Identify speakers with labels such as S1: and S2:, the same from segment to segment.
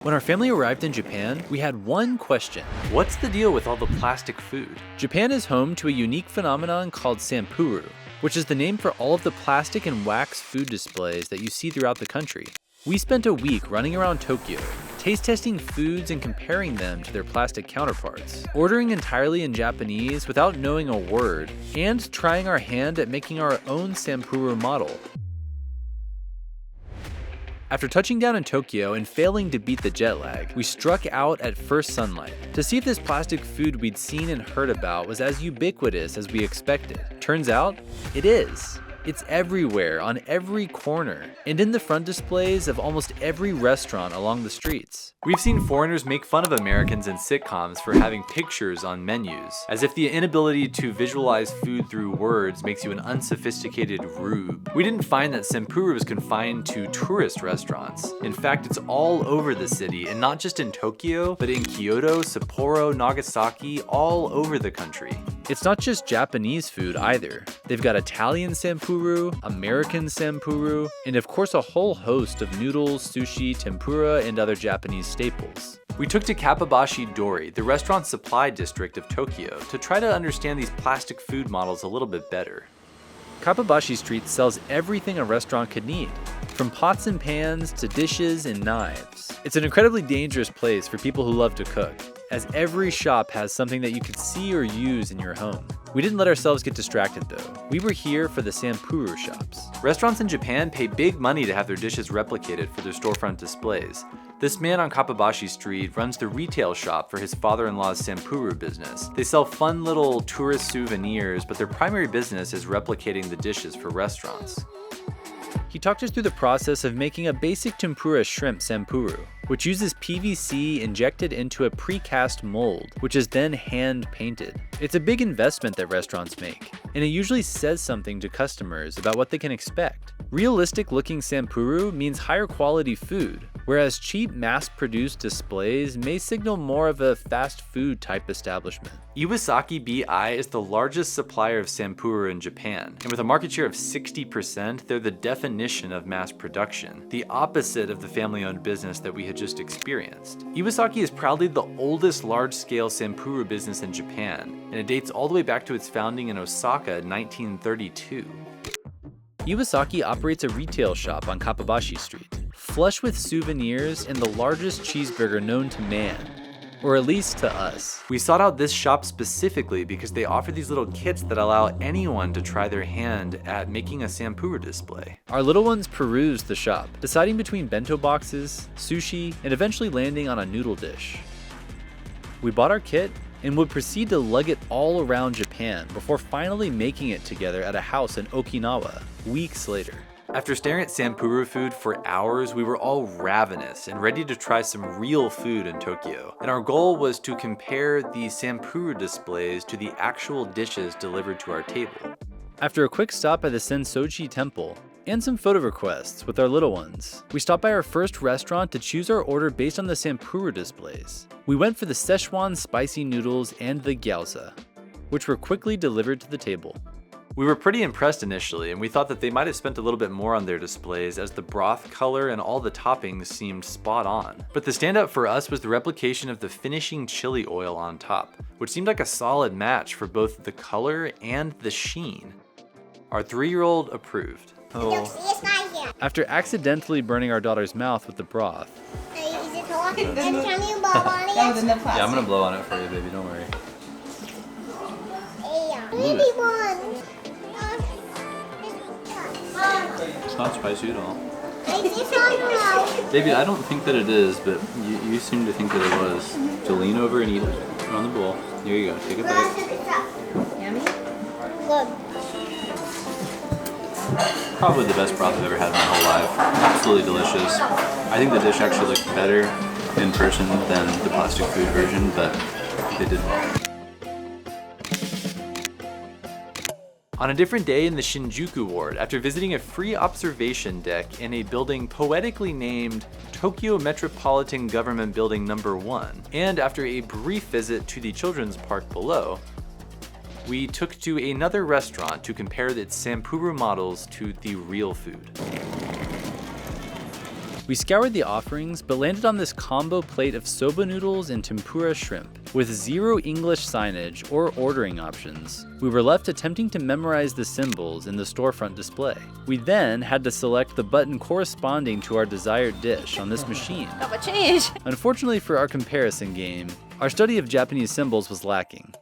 S1: When our family arrived in Japan, we had one question. What's the deal with all the plastic food? Japan is home to a unique phenomenon called Sampuru, which is the name for all of the plastic and wax food displays that you see throughout the country. We spent a week running around Tokyo, taste testing foods and comparing them to their plastic counterparts, ordering entirely in Japanese without knowing a word, and trying our hand at making our own Sampuru model. After touching down in Tokyo and failing to beat the jet lag, we struck out at first sunlight to see if this plastic food we'd seen and heard about was as ubiquitous as we expected. Turns out, it is. It's everywhere, on every corner, and in the front displays of almost every restaurant along the streets. We've seen foreigners make fun of Americans in sitcoms for having pictures on menus, as if the inability to visualize food through words makes you an unsophisticated rube. We didn't find that Sampuru was confined to tourist restaurants. In fact, it's all over the city, and not just in Tokyo, but in Kyoto, Sapporo, Nagasaki, all over the country. It's not just Japanese food either. They've got Italian Sampuru, American Sampuru, and of course a whole host of noodles, sushi, tempura, and other Japanese staples. We took to Kappabashi-dori, the restaurant supply district of Tokyo, to try to understand these plastic food models a little bit better. Kappabashi Street sells everything a restaurant could need, from pots and pans to dishes and knives. It's an incredibly dangerous place for people who love to cook, as every shop has something that you could see or use in your home. We didn't let ourselves get distracted though. We were here for the Sampuru shops. Restaurants in Japan pay big money to have their dishes replicated for their storefront displays. This man on Kappabashi Street runs the retail shop for his father-in-law's Sampuru business. They sell fun little tourist souvenirs, but their primary business is replicating the dishes for restaurants. He talked us through the process of making a basic tempura shrimp Sampuru, which uses PVC injected into a precast mold, which is then hand painted. It's a big investment that restaurants make, and it usually says something to customers about what they can expect. Realistic looking Sampuru means higher quality food, whereas cheap mass-produced displays may signal more of a fast food type establishment. Iwasaki BI is the largest supplier of Sampuru in Japan, and with a market share of 60%, they're the definition of mass production, the opposite of the family-owned business that we had just experienced. Iwasaki is proudly the oldest large-scale Sampuru business in Japan, and it dates all the way back to its founding in Osaka in 1932. Iwasaki operates a retail shop on Kappabashi Street, flush with souvenirs and the largest cheeseburger known to man, or at least to us. We sought out this shop specifically because they offer these little kits that allow anyone to try their hand at making a Sampuru display. Our little ones perused the shop, deciding between bento boxes, sushi, and eventually landing on a noodle dish. We bought our kit and would proceed to lug it all around Japan before finally making it together at a house in Okinawa, weeks later. After staring at Sampuru food for hours, we were all ravenous and ready to try some real food in Tokyo. And our goal was to compare the Sampuru displays to the actual dishes delivered to our table. After a quick stop at the Sensoji Temple, and some photo requests with our little ones, we stopped by our first restaurant to choose our order based on the Sampuru displays. We went for the Szechuan spicy noodles and the gyoza, which were quickly delivered to the table. We were pretty impressed initially, and we thought that they might have spent a little bit more on their displays as the broth color and all the toppings seemed spot on. But the standout for us was the replication of the finishing chili oil on top, which seemed like a solid match for both the color and the sheen. Our 3-year-old approved. Oh. After accidentally burning our daughter's mouth with the broth.
S2: Is it hot? And can you blow on it?
S1: Yeah, I'm gonna blow on it for you, baby, don't worry.
S2: Maybe one.
S1: It's not spicy at all.
S2: Is it hot?
S1: Baby, I don't think that it is, but you seem to think that it was. So lean over and eat it on the bowl. Here you go, take a bite.
S2: Yummy? Good.
S1: Probably the best broth I've ever had in my whole life. Absolutely delicious. I think the dish actually looked better in person than the plastic food version, but they did well. On a different day in the Shinjuku ward, after visiting a free observation deck in a building poetically named Tokyo Metropolitan Government Building No. 1, and after a brief visit to the children's park below, we took to another restaurant to compare its Sampuru models to the real food. We scoured the offerings, but landed on this combo plate of soba noodles and tempura shrimp, with zero English signage or ordering options. We were left attempting to memorize the symbols in the storefront display. We then had to select the button corresponding to our desired dish on this machine. Unfortunately for our comparison game, our study of Japanese symbols was lacking.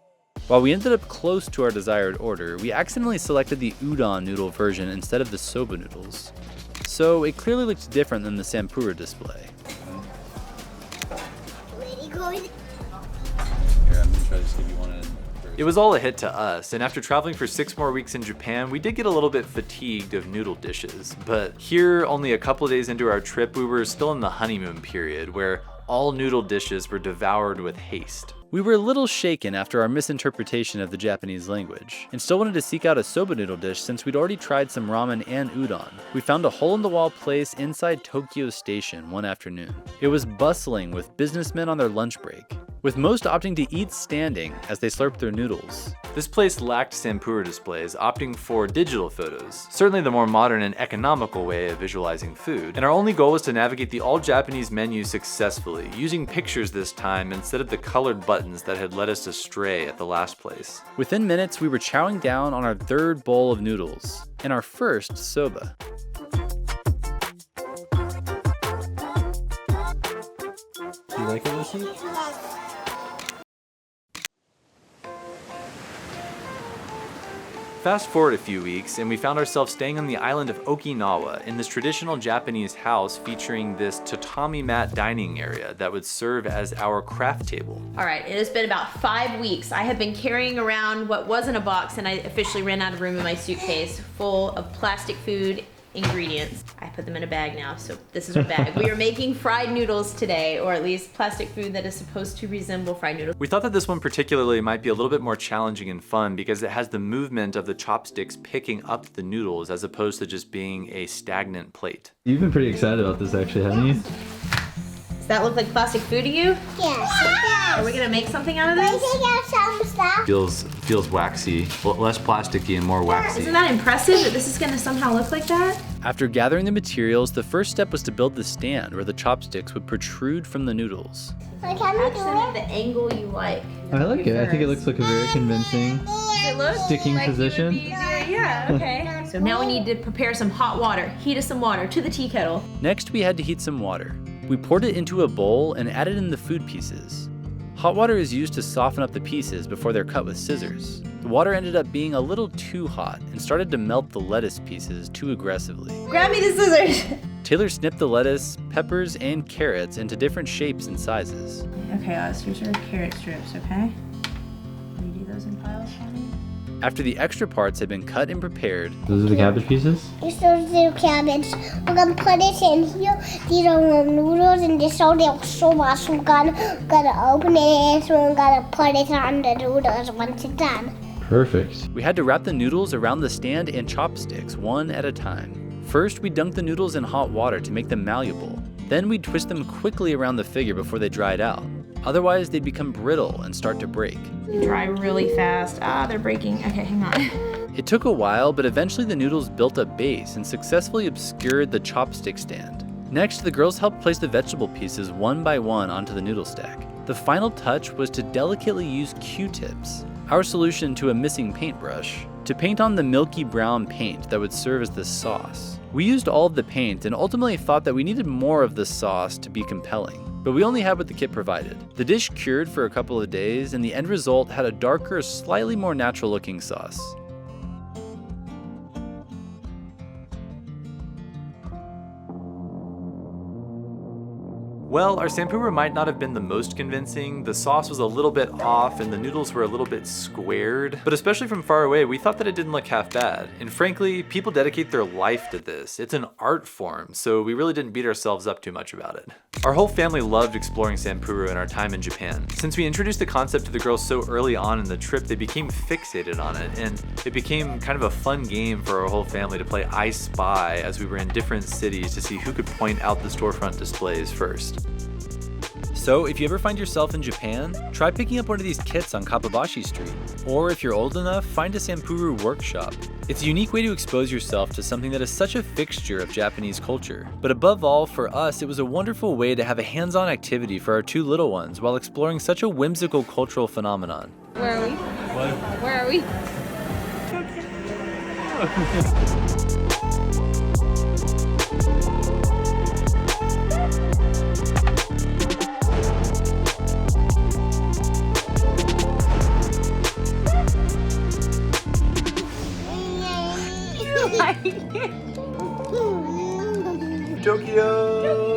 S1: While we ended up close to our desired order, we accidentally selected the Udon noodle version instead of the soba noodles. So it clearly looked different than the Sampuru display. Here, I'm gonna try to just give you one. It was all a hit to us, and after traveling for 6 more weeks in Japan, we did get a little bit fatigued of noodle dishes. But here, only a couple of days into our trip, we were still in the honeymoon period, where all noodle dishes were devoured with haste. We were a little shaken after our misinterpretation of the Japanese language, and still wanted to seek out a soba noodle dish since we'd already tried some ramen and udon. We found a hole-in-the-wall place inside Tokyo Station one afternoon. It was bustling with businessmen on their lunch break, with most opting to eat standing as they slurped their noodles. This place lacked Sampuru displays, opting for digital photos, certainly the more modern and economical way of visualizing food, and our only goal was to navigate the all-Japanese menu successfully, using pictures this time instead of the colored buttons that had led us astray at the last place. Within minutes, we were chowing down on our 3rd bowl of noodles, and our first soba. Do you like it, Lucy? Fast forward a few weeks, and we found ourselves staying on the island of Okinawa in this traditional Japanese house featuring this tatami mat dining area that would serve as our craft table.
S3: All right, it has been about 5 weeks. I have been carrying around what was in a box, and I officially ran out of room in my suitcase full of plastic food ingredients. I put them in a bag now, so this is our bag. We are making fried noodles today, or at least plastic food that is supposed to resemble fried noodles.
S1: We thought that this one particularly might be a little bit more challenging and fun because it has the movement of the chopsticks picking up the noodles as opposed to just being a stagnant plate. You've been pretty excited about this actually, haven't you?
S3: Does that look like plastic food to you?
S2: Yes, it does.
S3: Are we gonna make something out of
S2: Can
S3: this?
S2: I take out some stuff?
S1: Feels waxy, less plasticky and more waxy.
S3: Isn't that impressive that this is gonna somehow look like that?
S1: After gathering the materials, the first step was to build the stand where the chopsticks would protrude from the noodles.
S2: Can we do
S3: Actually,
S2: it?
S3: the angle you like.
S4: I like it. I think it looks like a very convincing
S3: It looks
S4: sticking
S3: like
S4: position.
S3: Yeah, okay. So now we need to prepare some hot water. Heat us some water to the tea kettle.
S1: Next, we had to heat some water. We poured it into a bowl and added in the food pieces. Hot water is used to soften up the pieces before they're cut with scissors. The water ended up being a little too hot and started to melt the lettuce pieces too aggressively.
S3: Grab me the scissors.
S1: Taylor snipped the lettuce, peppers, and carrots into different shapes and sizes.
S3: Okay, Oz, here's our carrot strips, okay? Can you do those in piles for me?
S1: After the extra parts had been cut and prepared,
S4: Those are the cabbage pieces?
S2: These are the cabbage. We're gonna put it in here. These are the noodles, and this are the soba. So we're gonna open it, so we're gonna put it on the noodles once it's done.
S4: Perfect.
S1: we had to wrap the noodles around the stand and chopsticks one at a time. First, we dunked the noodles in hot water to make them malleable. Then we'd twist them quickly around the figure before they dried out. Otherwise, they'd become brittle and start to break.
S3: Dry really fast. Ah, they're breaking. Okay, hang on.
S1: It took a while, but eventually the noodles built a base and successfully obscured the chopstick stand. Next, the girls helped place the vegetable pieces one by one onto the noodle stack. The final touch was to delicately use Q-tips, our solution to a missing paintbrush, to paint on the milky brown paint that would serve as the sauce. We used all of the paint and ultimately thought that we needed more of the sauce to be compelling, but we only had what the kit provided. The dish cured for a couple of days, and the end result had a darker, slightly more natural looking sauce. Well, our Sampuru might not have been the most convincing. The sauce was a little bit off and the noodles were a little bit squared, but especially from far away, we thought that it didn't look half bad. And frankly, people dedicate their life to this. It's an art form, so we really didn't beat ourselves up too much about it. Our whole family loved exploring Sampuru in our time in Japan. Since we introduced the concept to the girls so early on in the trip, they became fixated on it, and it became kind of a fun game for our whole family to play I Spy as we were in different cities to see who could point out the storefront displays first. So if you ever find yourself in Japan, try picking up one of these kits on Kappabashi Street. Or if you're old enough, find a Sampuru workshop. It's a unique way to expose yourself to something that is such a fixture of Japanese culture. But above all, for us, it was a wonderful way to have a hands-on activity for our two little ones while exploring such a whimsical cultural phenomenon.
S3: Where are we?
S1: What?
S3: Where are we?
S1: Tokyo!